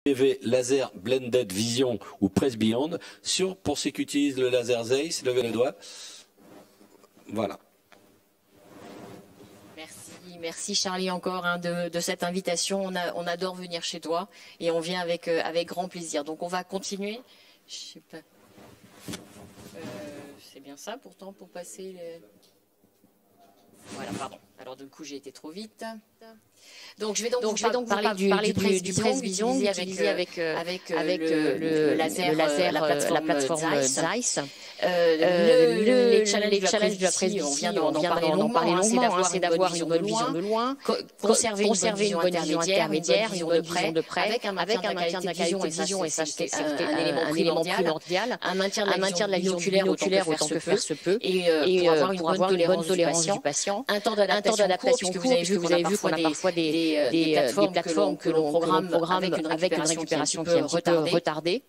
TV Laser Blended Vision ou Press Beyond pour ceux qui utilisent le laser Zeiss, levez le doigt. Voilà. Merci Charlie encore de cette invitation. On adore venir chez toi et on vient avec grand plaisir. Donc on va continuer. Je sais pas. C'est bien ça pourtant pour passer les... Voilà, pardon. Alors du coup j'ai été trop vite. Donc je vais donc parler du Press Vision utilisé avec le laser, la plateforme Zeiss. Les challenges de la Press Vision, on vient d'en parler longuement, c'est d'avoir une bonne vision de loin, conserver une bonne vision intermédiaire, une bonne vision de près, avec un maintien de la qualité de vision, et ça c'est un élément primordial, un maintien de la vision oculaire autant que faire se peut, et pour avoir une bonne tolérance du patient, un temps d'adaptation court, puisque vous avez vu qu'on a parfois des plateformes que l'on programme avec une récupération qui est un petit peu retardée.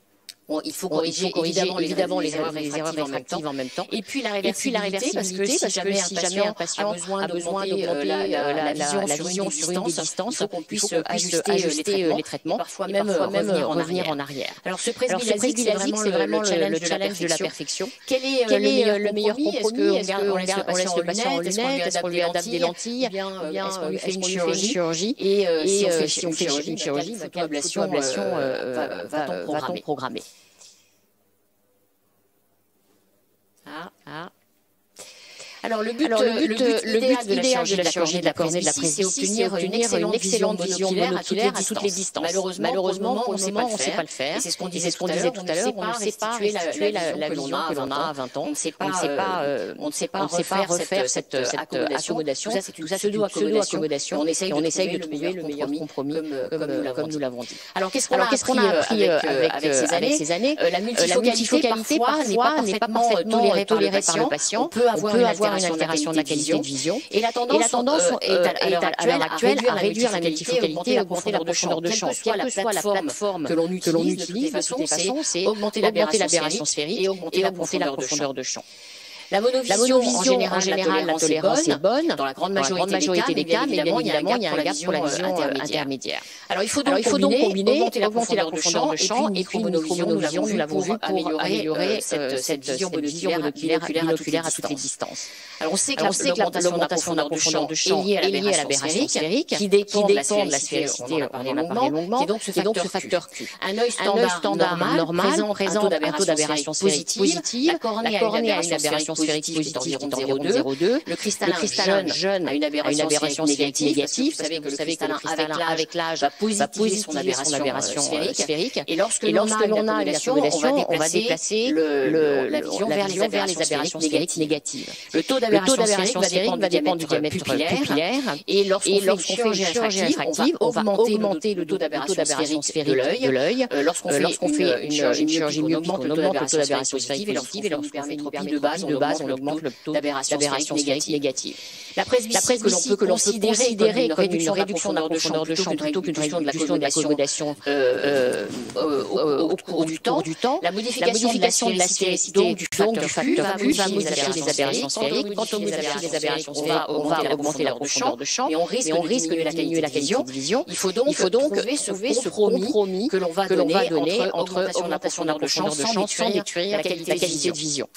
Bon, il faut corriger évidemment les erreurs réfractives en même temps. Et puis la réversibilité, parce que si jamais un patient a besoin d'augmenter la vision sur une distance, il faut qu'on puisse ajuster les traitements, parfois même revenir en arrière. Alors ce presbyasique, c'est vraiment le challenge de la perfection. Quel est le meilleur compromis? Est-ce qu'on laisse le patient en lunettes? Est-ce qu'on lui adapte des lentilles? Est-ce qu'on lui fait une chirurgie? Et si on fait une chirurgie, photoablation va-t-on programmer? Alors le but idéal de la chirurgie de la cornée de la presbytie, c'est obtenir une excellente vision monoculaire à toutes les distances. Malheureusement, pour le moment, on ne sait pas le faire. Et c'est ce qu'on disait tout à l'heure, on ne sait pas restituer la vision que l'on a à 20 ans. On ne sait pas refaire cette accommodation. Tout ça, c'est une pseudo-accommodation. On essaye de trouver le meilleur compromis, comme nous l'avons dit. Alors qu'est-ce qu'on a appris avec ces années? La multifocalité, parfois, n'est pas parfaitement tolérée par le patient. On peut avoir une altération de la qualité de vision. Et la tendance est à l'heure actuelle à réduire la multifocalité, à augmenter la profondeur de champ. Quelle que soit la plateforme que l'on utilise, de toutes les façons, c'est augmenter l'aberration sphérique et augmenter la profondeur de champ. La monovision, en général, la tolérance est bonne. Dans la grande majorité des cas, mais évidemment, il y a un gap pour la vision intermédiaire. Alors, il faut donc combiner, augmenter la profondeur de champ, et puis monovision, nous l'avons vu, pour améliorer cette vision binoculaire à toutes les distances. Alors, on sait que l'augmentation de la profondeur de champ est liée à l'aberration sphérique, qui dépend de la sphérécité, on en a parlé longuement, qui est donc ce facteur Q. Un œil standard normal, présent un taux d'aberration sphérique positive, la cornée a une aberration sphérique positive d'environ 0,2. Le cristallin jeune a une aberration sphérique négative. Vous savez que le cristallin, avec l'âge, va positiver son aberration sphérique. Et lorsque l'on a une accommodation, on va déplacer la vision vers les aberrations sphériques négatives. Le taux d'aberration sphérique va dépendre du diamètre pupillaire. Et lorsqu'on fait une chirurgie réfractive, on va augmenter le taux d'aberration sphérique de l'œil. Lorsqu'on fait une chirurgie myopique, on augmente le taux d'aberration sphérique positive. Et lorsqu'on fait une myopie de base, on augmente le taux d'aberration sphérique négative. La presbytie que l'on peut considérer comme une réduction de la profondeur de champ plutôt qu'une réduction de l'accommodation au cours du temps. La modification de la sphérécité, donc du facteur Q, va modifier les aberrations sphériques. Quant aux modifications des aberrations sphériques, on va augmenter la profondeur de champ et on risque de diminuer la qualité de vision. Il faut donc trouver ce compromis que l'on va donner entre augmentation de la profondeur de champ sans détruire la qualité de vision.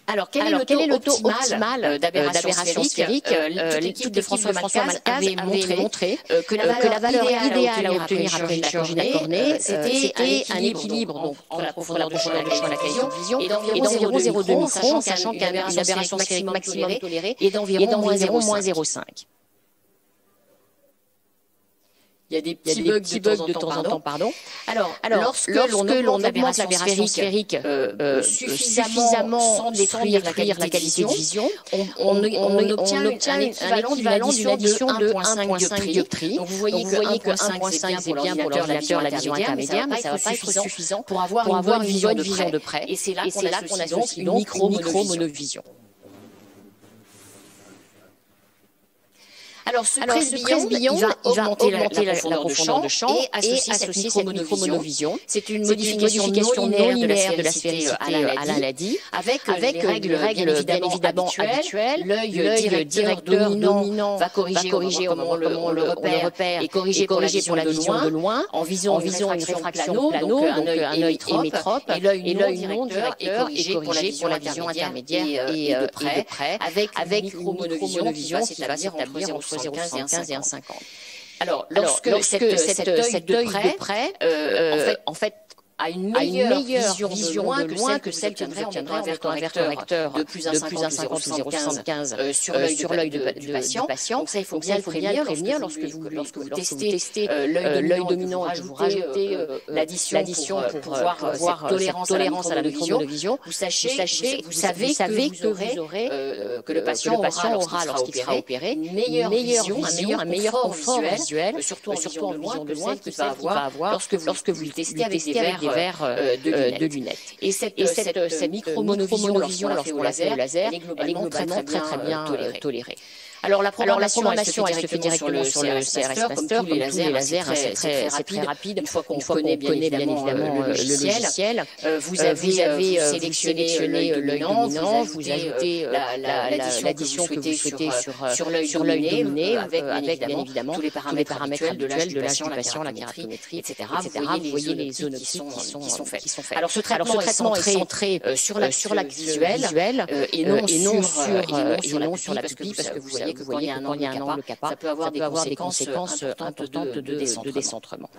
Alors, quel est le taux optimal d'aberration sphérique? L'équipe de François Malcaz avait montré que la valeur idéale à obtenir après une chirurgie de la cornée, c'était un équilibre entre la profondeur de champ et la qualité de vision, et d'environ 0,2 microns, sachant qu'une aberration sphérique maximum tolérée est d'environ moins 0,5. Il y a des petits bugs de temps en temps, pardon. Alors, lorsque l'on augmente l'aberration sphérique suffisamment sans détruire la qualité de vision, on obtient l'équivalent d'une addition de 1,5 dioptrie. Donc vous voyez que 1,5 c'est bien pour l'ordinateur, la vision intermédiaire, mais ça ne va pas être suffisant pour avoir une bonne vision de près. Et c'est là qu'on associe donc une micro-monovision. Alors, ce presse-billon, il va augmenter la profondeur de champ et associer cette micromonovision. C'est une modification non linéaire de la spéricité Alain l'a dit, avec les règles bien évidemment habituelles. L'œil directeur dominant va corriger comment on le repère et corriger pour la vision de loin, en visant une réfraction plano, donc un œil émétrope, et l'œil non directeur est corrigé pour la vision intermédiaire et de près, avec une micromonovision qui va s'établir entre 0,75 et 1,50. Alors, lorsque cet œil de près, en fait, a une meilleure vision de loin que celle que nous obtiendrait en correcteur de plus 1,50 ou 0,75 sur l'œil du patient. Donc ça, il faut bien le prévenir lorsque vous testez l'œil dominant et que vous rajoutez l'addition pour voir cette tolérance à la micromonovision. Vous savez que le patient aura, lorsqu'il sera opéré, une meilleure vision, un meilleur confort visuel, surtout en vision de loin que celle qu'il va avoir lorsque vous le testez avec des verres de lunettes. Et cette micromonovision, lorsqu'on la fait au laser, elle est globalement très bien tolérée. Alors la programmation elle se fait directement sur le CRS Master, comme tous les lasers, c'est très rapide. Une fois qu'on connaît bien évidemment le logiciel, vous avez sélectionné l'œil dominant, vous ajoutez l'addition que vous souhaitez sur l'œil dominé, avec bien évidemment tous les paramètres habituels de l'âge du patient, la kératométrie, etc. Vous voyez les zones qui sont faites. Alors ce traitement est centré sur l'axe visuel et non sur la pupille, parce que vous voyez que quand il y a un angle kappa, ça peut avoir des conséquences importantes de décentrement.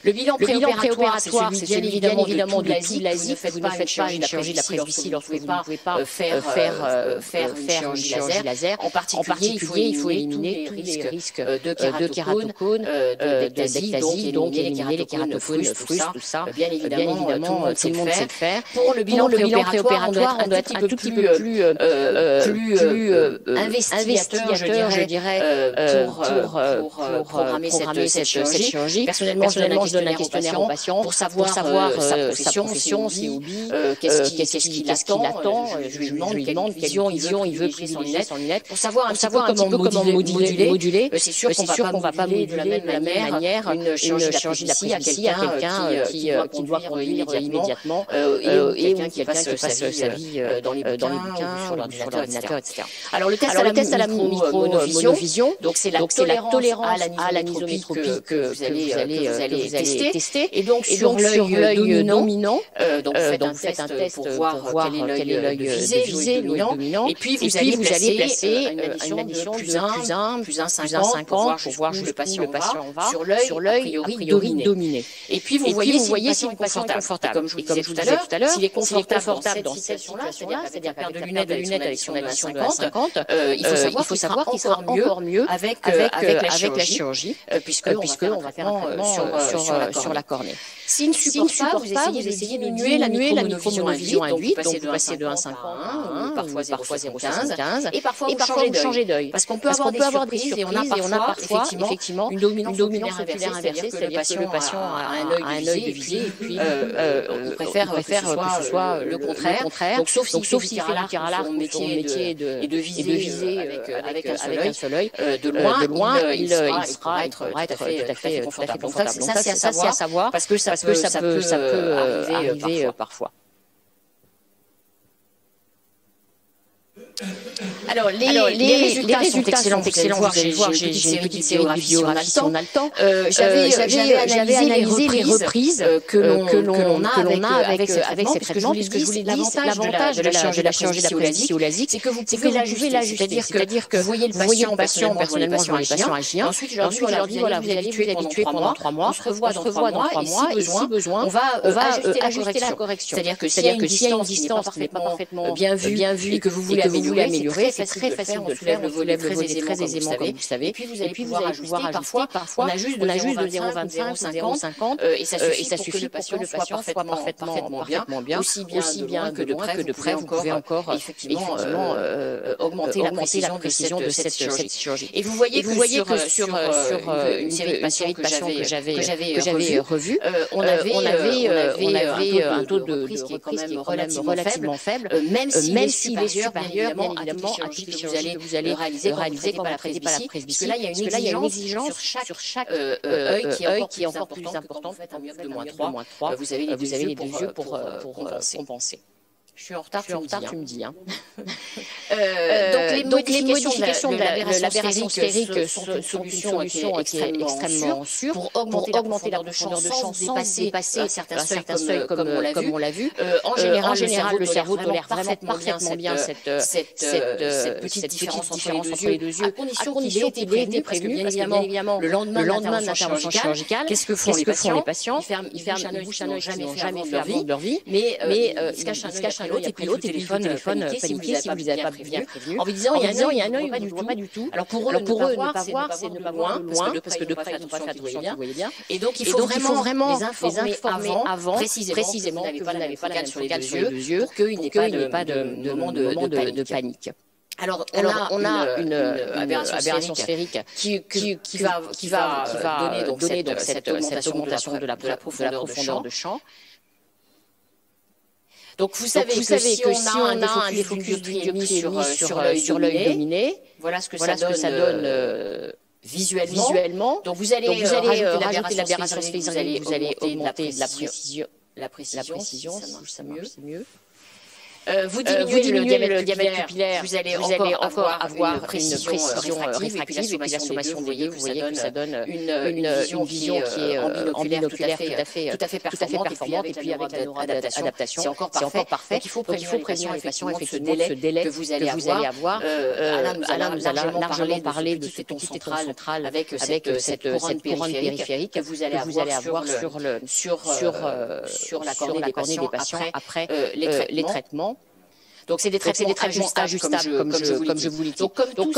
Le bilan préopératoire, c'est celui bien évidemment de l'asie. Vous ne faites pas une chirurgie de la presbytie lorsque vous ne pouvez pas faire une chirurgie laser. En particulier, il faut éliminer tous les risques de kératocone, d'ectasie, donc éliminer les kératocones frustes, tout ça. Bien évidemment, tout le monde sait le faire. Pour le bilan préopératoire, on doit être un tout petit peu plus investigateur, je dirais, pour programmer cette chirurgie. Personnellement, je donne un questionnaire au patient pour savoir sa profession, si oublie, qu'est-ce qu'il attend. Je lui demande quelle vision il veut prise en lunettes, pour savoir un petit peu comment moduler. C'est sûr qu'on va pas moduler de la même manière une chirurgie d'après-ici à quelqu'un qui doit conduire immédiatement et qui passe sa vie dans les bouquins, sur l'ordinateur, etc. Alors le test à la micromonovision, donc c'est la tolérance à l'anisotropie que vous allez tester. Et donc sur l'œil dominant, donc vous faites un test pour voir quel est l'œil visé, dominant. Et puis vous allez placer une addition plus 1,50 pour voir jusqu'où le patient va sur l'œil a priori dominé. Et puis vous voyez si le patient est confortable. Comme je vous disais tout à l'heure, s'il est confortable dans cette situation-là, c'est-à-dire paire de lunettes avec son addition de 1,50, il faut savoir qu'il sera encore mieux avec la chirurgie, puisqu'on va faire un traitement sur la cornée. S'il ne supporte pas, vous essayez de diminuer la micromonovision induite, donc vous passez de 1,5 à 1, parfois 0,75, et parfois vous changez d'œil. Parce qu'on peut avoir des surprises et on a parfois effectivement une dominance oculaire inversée, c'est-à-dire que le patient a un œil de visée et puis il préfère que ce soit le contraire. Donc sauf s'il fait là son métier de viser avec un seul œil, de loin il sera tout à fait confortable. Donc ça c'est à savoir parce que ça peut arriver parfois. Alors, les résultats sont excellents. Vous allez voir, j'ai une petite série de biographies si on a le temps. J'avais analysé les reprises que l'on a avec ces traitements, puisque je vous l'ai dit, l'avantage de la chirurgie d'après-lasique, c'est que vous pouvez l'ajuster. C'est-à-dire que vous voyez le patient, personnellement, je vois les patients agir. Ensuite, je leur dis, voilà, vous allez l'habituer pendant 3 mois. On se revoit dans 3 mois, et si besoin, on va ajuster la correction. C'est-à-dire que s'il y a une distance qui n'est pas parfaitement bien vue et que vous voulez améliorer, très facile de le faire, on soulève le volet très aisément, comme vous savez. Et puis vous allez pouvoir ajuster, parfois, on a juste de 0,25, 0,50, et ça suffit pour que le patient soit parfaitement bien, aussi bien que de près, vous pouvez encore effectivement augmenter la précision de cette chirurgie. Et vous voyez que sur une série de patients que j'avais revus, on avait un taux de reprise qui est quand même relativement faible, même s'il est supérieur, bien évidemment, à toutes les chirurgies que vous allez réaliser quand vous traitez pas la presbytie, parce que là, il y a une exigence sur chaque œil qui est encore plus importante. En myope de -3, vous avez les deux yeux pour compenser. Je suis en retard, tu me dis. Donc les modifications de l'aberration sphérique sont une solution qui est extrêmement sûre pour augmenter la profondeur de champ sans dépasser certains seuils comme on l'a vu. En général, le cerveau tolère parfaitement bien cette petite différence entre les deux yeux, à condition qu'il ait été prévenu, parce que bien évidemment, le lendemain de l'intervention chirurgicale, qu'est-ce que font les patients? Ils ferment un œil qu'ils n'ont jamais fait avant de leur vie, mais ils se cachent un l'autre, et puis l'autre téléphone paniqué si vous ne les avez pas bien prévenus, en vous disant il y a un œil, on ne voit pas du tout. Alors pour eux, ne pas voir, c'est ne pas voir loin, parce que de près, ils ne sont pas attention, vous voyez bien. Et donc il faut vraiment les informer avant, précisément, que vous n'avez pas la même focale sur les deux yeux, pour qu'il n'y ait pas de moment de panique. Alors, on a une aberration sphérique qui va donner donc cette augmentation de la profondeur de champ. Donc vous savez que si on a un focus dioptrie sur l'œil dominé, voilà ce que ça donne visuellement. Donc vous allez rajouter l'aberration sphérique, vous allez augmenter la précision, ça marche mieux. Vous diminuez le diamètre pupillaire, vous allez encore avoir une précision réfractive, et puis la sommation, vous voyez que ça donne une vision qui est ambinoculaire tout à fait performante, et puis avec l'adaptation, c'est encore parfait. Donc il faut prévenir les patients effectivement de ce délai que vous allez avoir. Alain nous a largement parlé de ce petit central avec cette couronne périphérique que vous allez avoir sur la cornée des patients après les traitements. Donc c'est des traitements ajustables comme je vous l'ai dit. Donc comme tous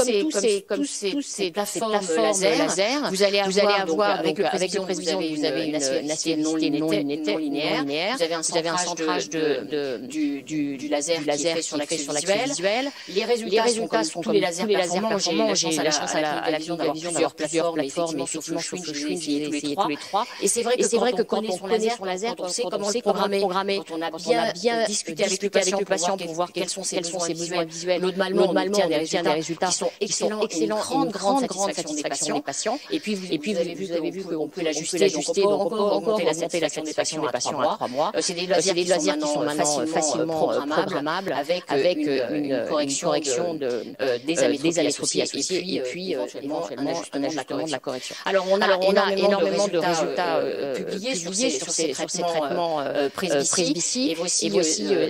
ces plateformes laser, vous allez avoir avec le presbytion, vous avez une assiette non linéaire, vous avez un centrage du laser qui est fait sur l'axe visuel. Les résultats sont comme tous les lasers performants. J'ai la chance à la vision d'avoir plusieurs plateformes, mais effectivement sur Schwinn, j'ai essayé tous les trois. Et c'est vrai que quand on connaît son laser, quand on sait comment le programmer, quand on a bien discuté avec le patient pour voir quels sont ses besoins visuels. Globalement, on obtient des résultats qui sont excellents, une grande satisfaction des patients. Et puis vous avez vu qu'on peut l'ajuster, donc on peut augmenter la satisfaction des patients à 3 mois. C'est des lasers qui sont maintenant facilement programmables avec une correction des amétropies associées, et puis éventuellement un ajustement de la correction. Alors on a énormément de résultats publiés sur ces traitements presbytie, et voici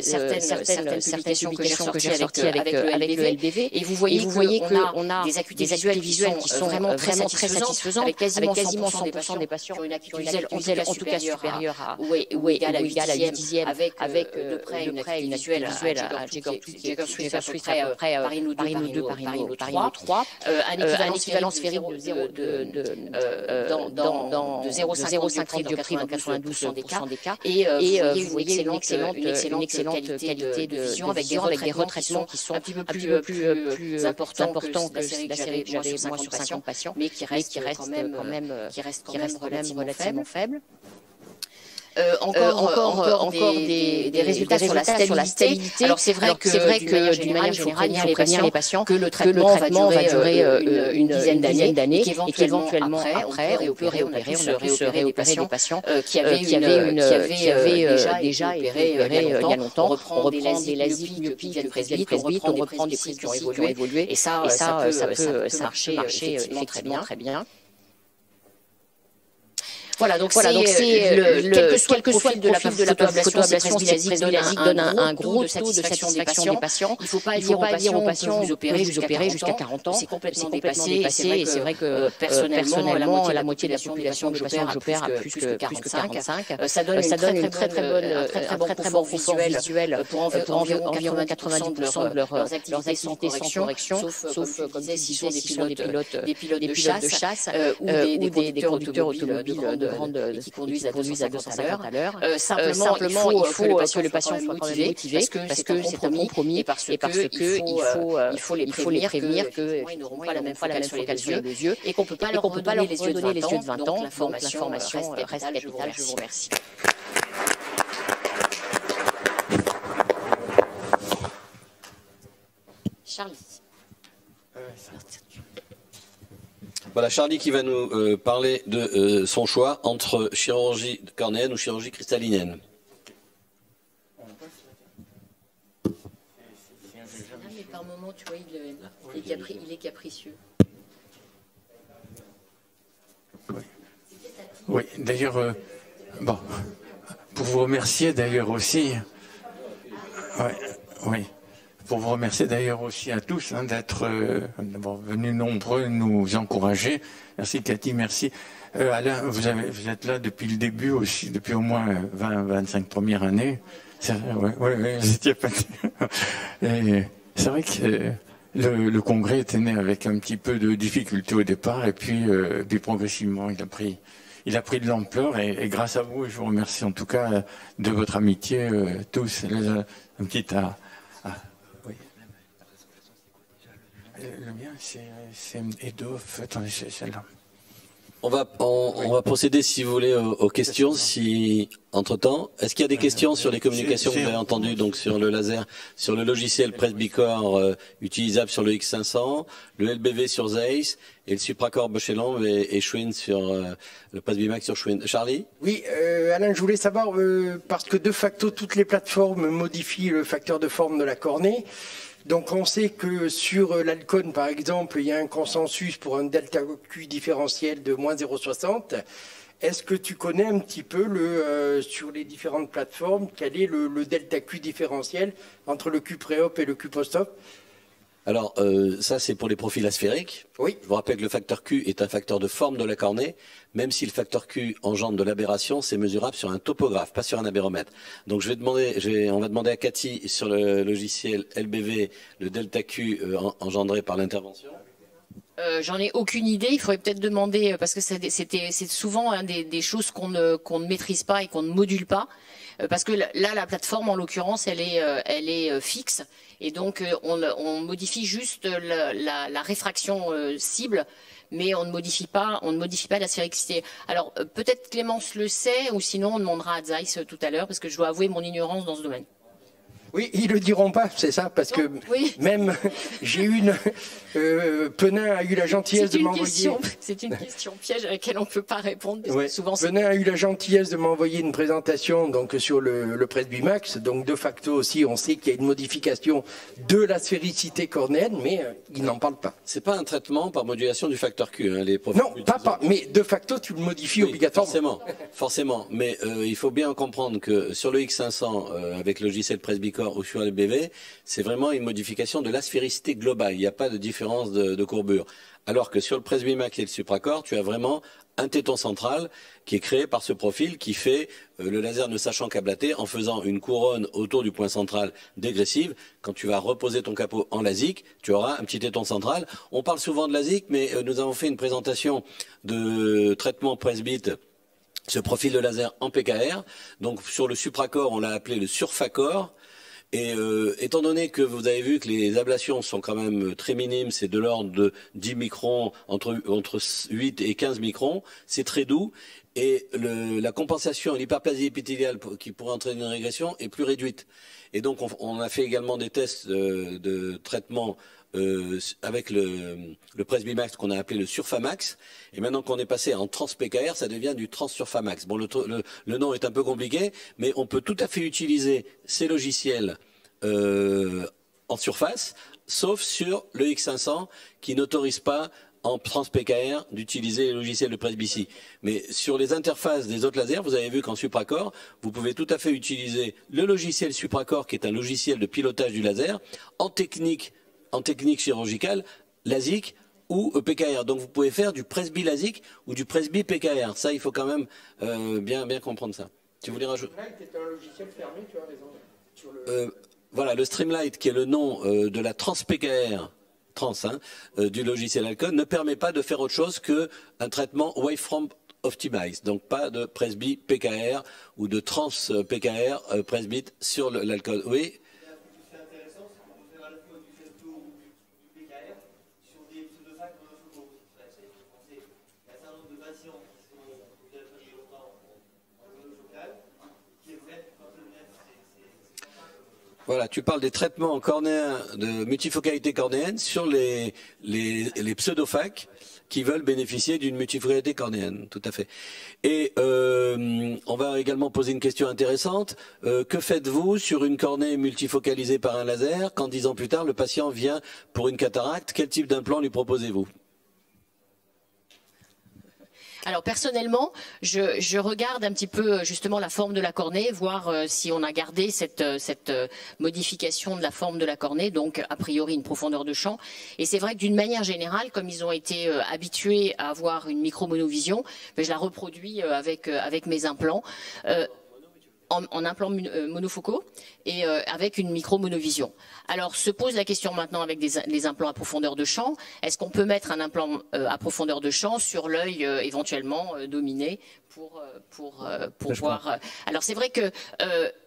certaines publications que j'ai sorties avec le LBV, et vous voyez qu'on a des acuités visuelles qui sont vraiment très satisfaisantes, avec quasiment 100% des patients qui ont une acuité visuelle en tout cas supérieure à ou égale à 8 dixièmes, avec de près une acuité visuelle à Jacob Swift à peu près Paris 2, Paris 3, un équivalent sphérique de 0,5 dioptrie dans 92% des cas, et vous voyez une excellente qualité de vision avec des retraitements qui sont un petit peu plus importants que la série que j'avais moi sur 50 patients, mais qui restent quand même relativement faibles. Encore des résultats sur la stabilité. Alors c'est vrai que d'une manière générale, il faut prévenir les patients que le traitement va durer une dizaine d'années, et qu'éventuellement après, on peut réopérer des patients qui avaient déjà été opérés il y a longtemps. On reprend des lasies, myopies du presbyte, on reprend des prises qui ont évolué, et ça peut marcher effectivement très bien. Voilà, donc quel que soit le profil de la photoablation, Presbyasique donne un gros taux de satisfaction des patients. Il ne faut pas dire aux patients, vous opérez jusqu'à 40 ans, c'est complètement dépassé. Et c'est vrai que personnellement, la moitié de la population que j'opère a plus que 45. Ça donne une très très bon visuel pour environ 90% de leurs activités sans correction, sauf comme je disais, si ce sont des pilotes de chasse ou des conducteurs automobiles qui conduisent à 200 à l'heure. Simplement, il faut que le patient soit motivé parce que c'est un compromis et parce que il faut les prévenir qu'ils n'auront pas la même focale sur les yeux et qu'on ne peut pas leur redonner les yeux de 20 ans. Donc l'information reste capitale. Je vous remercie. Charlie. Voilà, Charlie qui va nous parler de son choix entre chirurgie cornéenne ou chirurgie cristallinienne. Mais par moment, tu vois, il est capricieux. Oui, d'ailleurs, bon, pour vous remercier d'ailleurs aussi, oui. Pour vous remercier d'ailleurs aussi à tous d'être venus nombreux nous encourager. Merci Cathy, merci. Alain, vous êtes là depuis le début aussi, depuis au moins 20-25 premières années. C'est vrai, vous étiez pas... C'est vrai que le congrès était né avec un petit peu de difficulté au départ et puis progressivement il a pris de l'ampleur et grâce à vous, je vous remercie en tout cas de votre amitié tous. Un petit oui. Le mien, c'est Edof. Attendez, c'est celle-là. On va procéder, si vous voulez, aux questions. Si entre-temps, est-ce qu'il y a des questions sur les communications que vous avez entendues, donc sur le laser, sur le logiciel Presbycore utilisable sur le X500, le LBV sur Zeiss et le Supracore Bosch-Lomb et Schwinn sur le Presbymax sur Schwinn. Charlie? Oui, Alain, je voulais savoir parce que de facto toutes les plateformes modifient le facteur de forme de la cornée. Donc on sait que sur l'Alcon, par exemple, il y a un consensus pour un delta Q différentiel de moins 0,60. Est-ce que tu connais un petit peu sur les différentes plateformes, quel est le delta Q différentiel entre le Q pré-op et le Q post-op? Alors, ça, c'est pour les profils asphériques. Oui. Je vous rappelle que le facteur Q est un facteur de forme de la cornée. Même si le facteur Q engendre de l'aberration, c'est mesurable sur un topographe, pas sur un abéromètre. Donc, on va demander à Cathy sur le logiciel LBV le delta Q engendré par l'intervention. J'en ai aucune idée. Il faudrait peut-être demander parce que c'est souvent des choses qu'on ne maîtrise pas et qu'on ne module pas. Parce que là, la plateforme, en l'occurrence, elle est fixe. Et donc, on modifie juste la réfraction cible, mais on ne modifie pas la sphéricité. Alors, peut-être Clémence le sait, ou sinon, on demandera à Zeiss tout à l'heure, parce que je dois avouer mon ignorance dans ce domaine. Oui, ils le diront pas, c'est ça, parce que même j'ai Penin a eu la gentillesse de m'envoyer. C'est une question piège à laquelle on ne peut pas répondre. Parce que souvent Penin a eu la gentillesse de m'envoyer une présentation donc sur le Presbymax. Donc de facto aussi, on sait qu'il y a une modification de la sphéricité cornéenne, mais il n'en parle pas. C'est pas un traitement par modulation du facteur Q. Les profils non, pas. Mais de facto, tu le modifies obligatoirement. Forcément. Mais il faut bien comprendre que sur le X500, avec le logiciel Presbycore ou sur le BV, c'est vraiment une modification de l'asphéricité globale. Il n'y a pas de différence de courbure. Alors que sur le Presbymax et le Supracore, tu as vraiment un téton central qui est créé par ce profil qui fait le laser ne sachant qu'ablater en faisant une couronne autour du point central dégressive. Quand tu vas reposer ton capot en LASIK, tu auras un petit téton central. On parle souvent de LASIK, mais nous avons fait une présentation de traitement presbyte, ce profil de laser en PKR. Donc sur le Supracore, on l'a appelé le Surfacore. Et étant donné que vous avez vu que les ablations sont quand même très minimes, c'est de l'ordre de 10 microns, entre 8 et 15 microns, c'est très doux. Et la compensation, l'hyperplasie épithéliale qui pourrait entraîner une régression est plus réduite. Et donc on a fait également des tests de traitement avec le Presbymax qu'on a appelé le Surfamax. Et maintenant qu'on est passé en Trans-PKR, ça devient du Trans-Surfamax. Bon, le nom est un peu compliqué, mais on peut tout à fait utiliser ces logiciels en surface, sauf sur le X500 qui n'autorise pas en trans-PKR d'utiliser les logiciels de Presbytie. Mais sur les interfaces des autres lasers, vous avez vu qu'en Supracore, vous pouvez tout à fait utiliser le logiciel Supracore, qui est un logiciel de pilotage du laser, en technique chirurgicale, LASIK ou PKR. Donc vous pouvez faire du Presby LASIK ou du Presby PKR. Ça, il faut quand même bien comprendre ça. Tu voulais rajouter ? Streamlight est un logiciel fermé, tu as raison. Voilà, le Streamlight, qui est le nom de la trans-PKR, du logiciel Alcon, ne permet pas de faire autre chose qu'un traitement Wavefront Optimized. Donc pas de Presby PKR ou de trans PKR Presbyte sur l'Alcon. Oui. C'est intéressant, c'est qu'on peut faire à la fois du photo ou du PKR sur des pseudo-facs monofocaux. Il y a un certain nombre de patients qui sont depuis longtemps en monofocal, qui aimeraient quand le net, Voilà, tu parles des traitements cornéens de multifocalité cornéenne sur les pseudo-facs qui veulent bénéficier d'une multifocalité cornéenne, tout à fait. Et on va également poser une question intéressante. Que faites-vous sur une cornée multifocalisée par un laser quand 10 ans plus tard, le patient vient pour une cataracte? Quel type d'implant lui proposez-vous? Alors personnellement, je regarde un petit peu justement la forme de la cornée, voir si on a gardé cette modification de la forme de la cornée, donc a priori une profondeur de champ. Et c'est vrai que d'une manière générale, comme ils ont été habitués à avoir une micro-monovision, je la reproduis avec mes implants. En implants monofocaux et avec une micro-monovision. Alors se pose la question maintenant avec les implants à profondeur de champ, est-ce qu'on peut mettre un implant à profondeur de champ sur l'œil éventuellement dominé pour voir. Alors c'est vrai que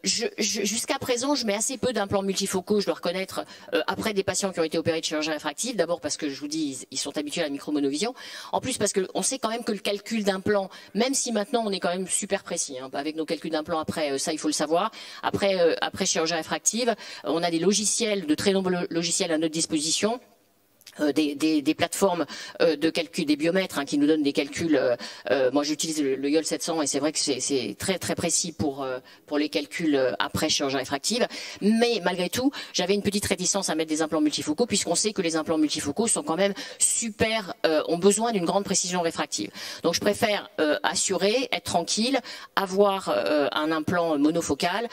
jusqu'à présent, je mets assez peu d'implants multifocaux, je dois reconnaître, après des patients qui ont été opérés de chirurgie réfractive. D'abord parce que je vous dis, ils sont habitués à la micro-monovision. En plus parce qu'on sait quand même que le calcul d'implant, même si maintenant on est quand même super précis, avec nos calculs d'implant après, ça il faut le savoir. Après chirurgie réfractive, on a des logiciels, de très nombreux logiciels à notre disposition. Des plateformes de calcul, des biomètres qui nous donnent des calculs. Moi, j'utilise le YOL 700 et c'est vrai que c'est très très précis pour les calculs après chirurgie réfractive. Mais malgré tout, j'avais une petite réticence à mettre des implants multifocaux puisqu'on sait que les implants multifocaux sont quand même super, ont besoin d'une grande précision réfractive. Donc, je préfère assurer, être tranquille, avoir un implant monofocal,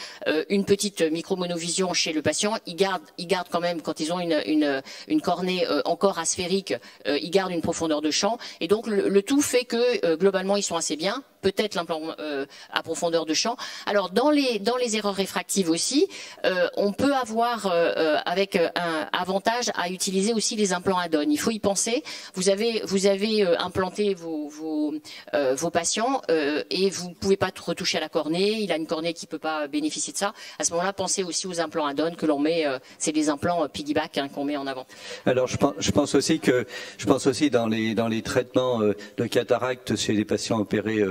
une petite micro-monovision chez le patient. Ils gardent quand même quand ils ont une cornée encore asphérique, ils gardent une profondeur de champ et donc le tout fait que globalement ils sont assez bien. Peut-être l'implant à profondeur de champ. Alors dans les erreurs réfractives aussi, on peut avoir avec un avantage à utiliser aussi les implants add-on. Il faut y penser. Vous avez implanté vos patients et vous ne pouvez pas retoucher à la cornée. Il a une cornée qui ne peut pas bénéficier de ça. À ce moment-là, pensez aussi aux implants add-on que l'on met. C'est des implants piggyback qu'on met en avant. Alors je pense aussi dans les traitements de cataracte chez les patients opérés